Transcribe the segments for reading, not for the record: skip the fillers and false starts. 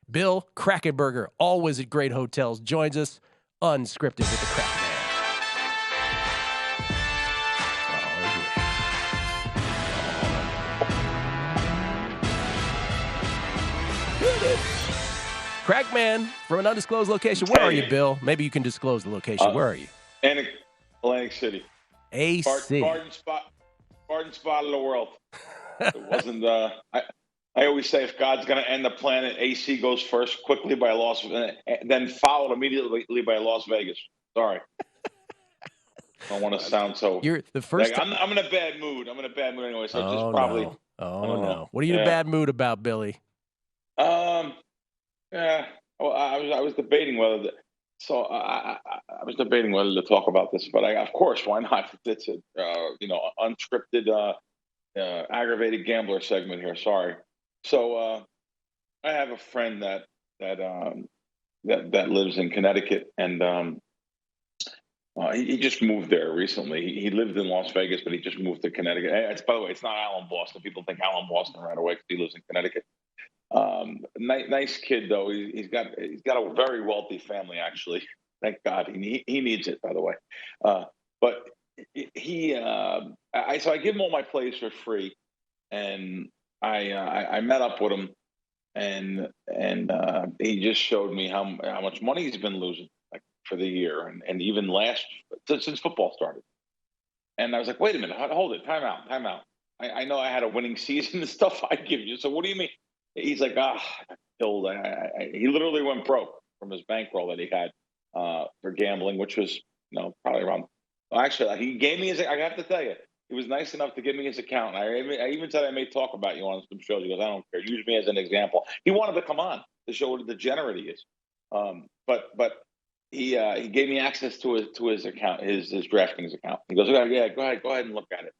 Bill Krackomberger, always at great hotels, joins us unscripted with the Crack Man. Crack Man from an undisclosed location. Where are you, Bill? Maybe you can disclose the location. Where are you? Atlantic City. AC. Garden spot of the world. It wasn't. I always say if God's going to end the planet, AC goes first, quickly by then followed immediately by Las Vegas. Sorry. I don't want to sound so. You're the first. I'm in a bad mood. I'm in a bad mood anyway. So just probably. No. Oh no! What are you in a bad mood about, Billy? Yeah. Well, I was debating whether. I was debating whether to talk about this, but of course, why not? It's a unscripted, aggravated gambler segment here. Sorry. So I have a friend that lives in Connecticut, and he just moved there recently. He lived in Las Vegas, but he just moved to Connecticut. By the way, it's not Alan Boston. People think Alan Boston right away because he lives in Connecticut. Nice kid though. He's got a very wealthy family actually. Thank God. He needs it, by the way. But so I give him all my plays for free, and I met up with him, and he just showed me how much money he's been losing for the year, and even since football started. And I was like, wait a minute, hold it, time out. I know I had a winning season and stuff I give you. So what do you mean? He's like, killed. He literally went broke from his bankroll that he had for gambling, which was probably around. Well, actually, he gave me his. I have to tell you, he was nice enough to give me his account. I even said I may talk about you on some shows. He goes, I don't care. Use me as an example. He wanted to come on to show what a degenerate he is. But he gave me access to his account, his DraftKings account. He goes, yeah, go ahead and look at it.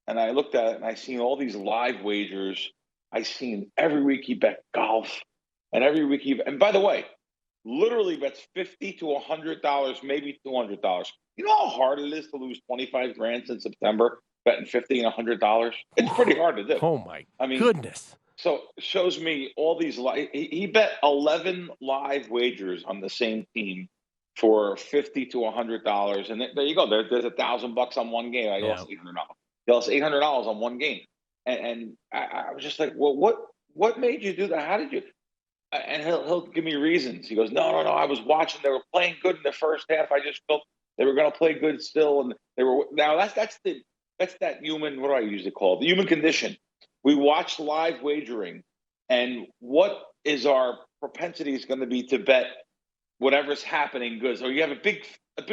And I looked at it, and I seen all these live wagers. I seen every week he bet golf, and every week and by the way, literally bets $50 to $100, maybe $200. You know how hard it is to lose 25 grand in September betting $50 and $100? It's pretty hard to do. Oh my goodness. So it shows me all these he bet 11 live wagers on the same team for $50 to $100, and there you go. There's $1,000 on one game. I lost $800. He lost $800 on one game. And I was just like, well, what made you do that? How did you? And he'll give me reasons. He goes, no. I was watching. They were playing good in the first half. I just felt they were going to play good still, and they were. Now that's that human. What do I usually call it? The human condition. We watch live wagering, and what is our propensity is going to be to bet whatever's happening good. So you have a big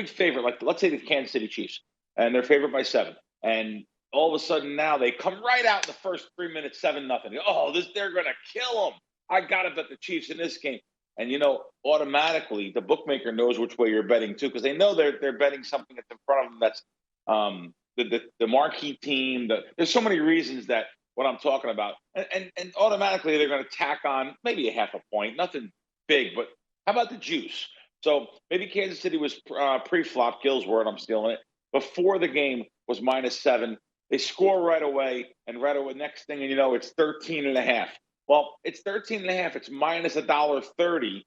favorite, like let's say the Kansas City Chiefs, and they're favored by 7, and all of a sudden now they come right out in the first 3 minutes, 7-0. They're going to kill them. I got to bet the Chiefs in this game. And, automatically the bookmaker knows which way you're betting too, because they know they're betting something that's in front of them that's the marquee team. There's so many reasons that what I'm talking about. And automatically they're going to tack on maybe a half a point, nothing big, but how about the juice? So maybe Kansas City was pre-flop, Gill's word, I'm stealing it. Before the game was -7. They score right away, and next thing it's 13.5. Well, it's 13.5. It's minus $1.30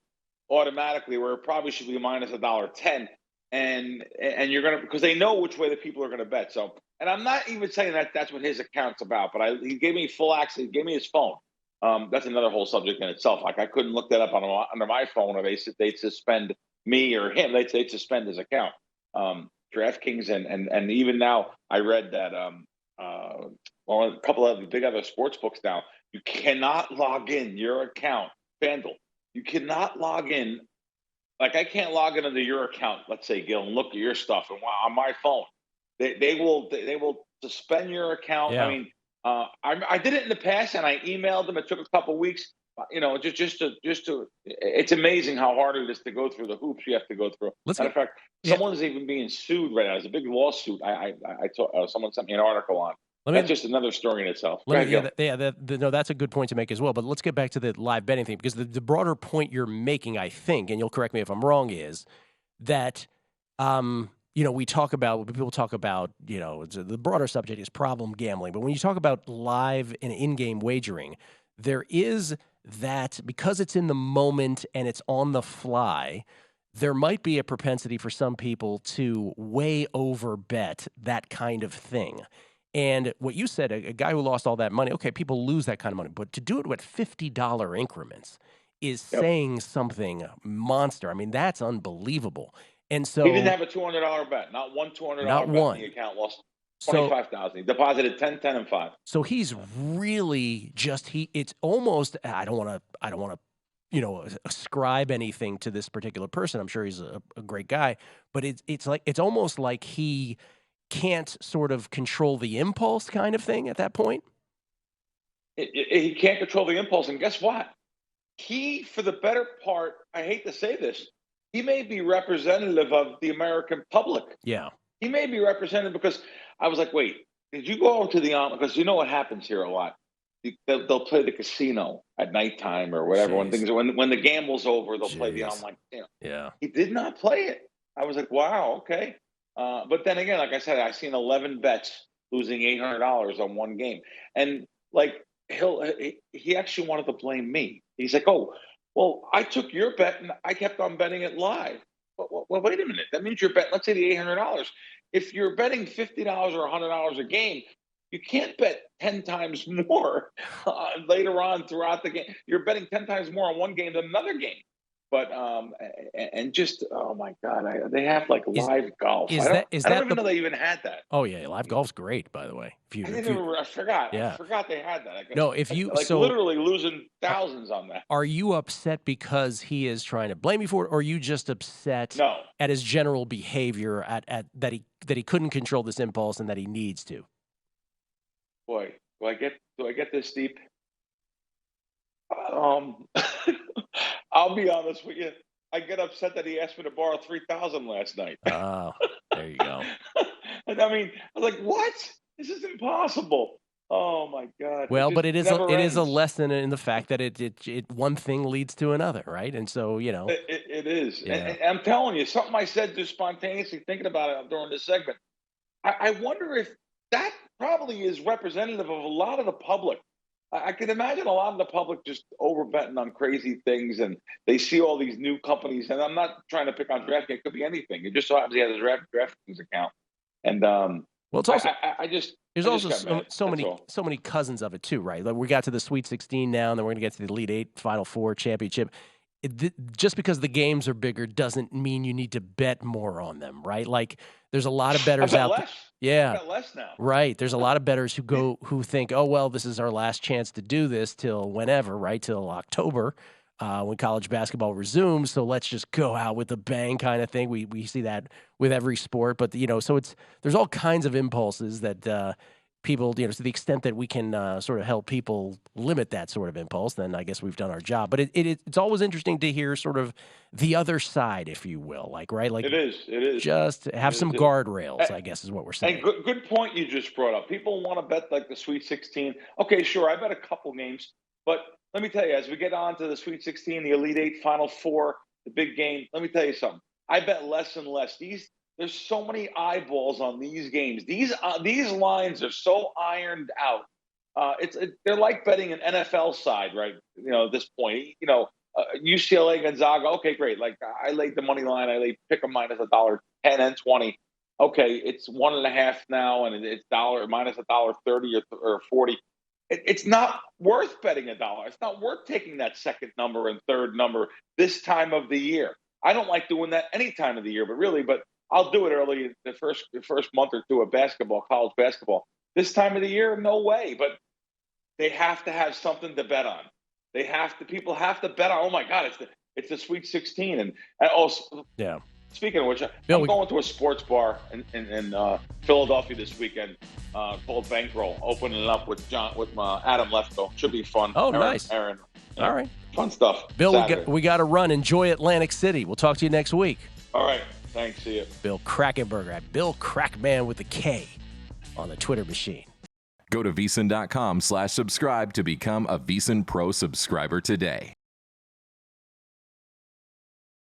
automatically, where it probably should be minus $1.10. And you're gonna, because they know which way the people are gonna bet. So, and I'm not even saying that that's what his account's about, but he gave me full access. He gave me his phone. That's another whole subject in itself. Like I couldn't look that up under my phone, or they'd suspend me or him. They'd suspend his account. DraftKings and even now I read that a couple of the big other sports books now, you cannot log in your account, FanDuel. You cannot log in. Like I can't log into your account, let's say, Gill, and look at your stuff on my phone. They will suspend your account. Yeah. I mean, I did it in the past, and I emailed them. It took a couple of weeks. Just to. It's amazing how hard it is to go through the hoops you have to go through. Matter of fact, someone's even being sued right now. There's a big lawsuit. Someone sent me an article on. That's just another story in itself. That's a good point to make as well. But let's get back to the live betting thing, because the broader point you're making, I think, and you'll correct me if I'm wrong, is that people talk about, the broader subject is problem gambling. But when you talk about live and in-game wagering, there is that because it's in the moment and it's on the fly, there might be a propensity for some people to way over bet that kind of thing. And what you said, a guy who lost all that money, okay, people lose that kind of money, but to do it with $50 increments is saying something monster. I mean, that's unbelievable. And so he didn't have a $200 bet, not one $200 bet in the account, lost $25,000. He deposited 10, 10, and 5. So he's really just it's almost I don't want to ascribe anything to this particular person. I'm sure he's a great guy, but it's almost like he can't sort of control the impulse kind of thing at that point. He can't control the impulse, and guess what? He, for the better part, I hate to say this, he may be representative of the American public. Yeah. He may be representative because I was like, wait, did you go to the because you know what happens here a lot. They'll play the casino at nighttime or whatever. When the gamble's over, they'll play the online casino. Yeah. He did not play it. I was like, wow, okay. But then again, like I said, I've seen 11 bets losing $800 on one game. And like he actually wanted to blame me. He's like, oh, well, I took your bet and I kept on betting it live. Well, wait a minute. That means you're betting, let's say the $800. If you're betting $50 or $100 a game, you can't bet 10 times more later on throughout the game. You're betting 10 times more on one game than another game. But and just oh my God, they have like live golf. I don't even know they even had that. Oh yeah, live golf's great, by the way. I forgot. Yeah. I forgot they had that. No, if you literally losing thousands on that. Are you upset because he is trying to blame you for it, or are you just upset No. at his general behavior, at that he couldn't control this impulse and that he needs to? Boy, do I get this deep? I'll be honest with you. I get upset that he asked me to borrow $3,000 last night. Oh, there you go. And I mean, I was like, "What? This is impossible." Oh my God. Well, but it is a lesson in the fact that it one thing leads to another, right? And so it is. Yeah. And I'm telling you, something I said just spontaneously thinking about it during this segment. I wonder if that probably is representative of a lot of the public. I can imagine a lot of the public just over-betting on crazy things, and they see all these new companies. And I'm not trying to pick on DraftKings; it could be anything. It just so happens he has a DraftKings account, and well, it's also there's also so many cousins of it too, right? Like we got to the Sweet 16 now, and then we're going to get to the Elite 8, Final Four, championship. Just because the games are bigger doesn't mean you need to bet more on them, right? Like there's a lot of bettors out there. Yeah. I bet less now. Right. There's a lot of bettors who think, oh, well, this is our last chance to do this till whenever, right? Till October when college basketball resumes. So let's just go out with a bang kind of thing. We see that with every sport. But, so there's all kinds of impulses that people, to the extent that we can sort of help people limit that sort of impulse, then I guess we've done our job. But it's always interesting to hear sort of the other side, if you will, right? Like it is. Just have some guardrails, I guess is what we're saying. And good point you just brought up. People want to bet like the Sweet 16. Okay, sure, I bet a couple games. But let me tell you, as we get on to the Sweet 16, the Elite 8, Final Four, the big game, let me tell you something. I bet less and less. There's so many eyeballs on these games. These lines are so ironed out. They're like betting an NFL side, right? At this point, UCLA Gonzaga. Okay, great. Like I laid the money line. I laid pick a minus $1.10 and 20. Okay, it's 1.5 now, and it's minus $1.30 or 40. It's not worth betting $1. It's not worth taking that second number and third number this time of the year. I don't like doing that any time of the year, but I'll do it early the first month or two of basketball, college basketball. This time of the year, no way. But they have to have something to bet on. People have to bet on. Oh my God, it's the Sweet 16, and also yeah. Speaking of which, I'm going to a sports bar in Philadelphia this weekend called Bankroll, opening it up with Adam Lefko. Should be fun. Oh, nice. Aaron. All right. Fun stuff. Bill, we got to run. Enjoy Atlantic City. We'll talk to you next week. All right. Thanks. See you. Bill Krackomberger at Bill Crackman with a K on the Twitter machine. Go to VSiN.com/subscribe to become a VSiN Pro subscriber today.